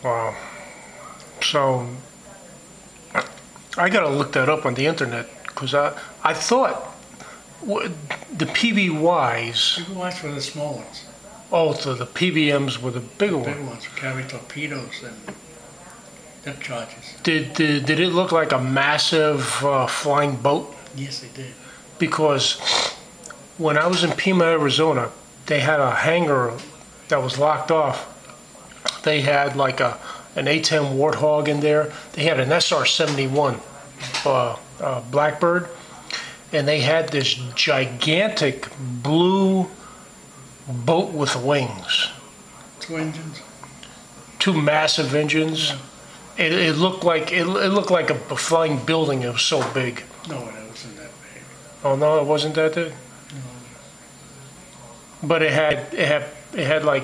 Wow. So I got to look that up on the internet because I thought the PBYs, You can watch for the small ones. oh, so the PBMs were the bigger Big one. ones carry torpedoes and depth charges. Did it look like a massive flying boat? Yes, they did. Because when I was in Pima, Arizona, they had a hangar that was locked off. They had like an A-10 Warthog in there. They had an SR-71 Blackbird, and they had this gigantic blue boat with wings, Two engines. two massive engines. Yeah. It looked like a flying building. It was so big. No, it wasn't that big. Oh no, it wasn't that big. No. But it had like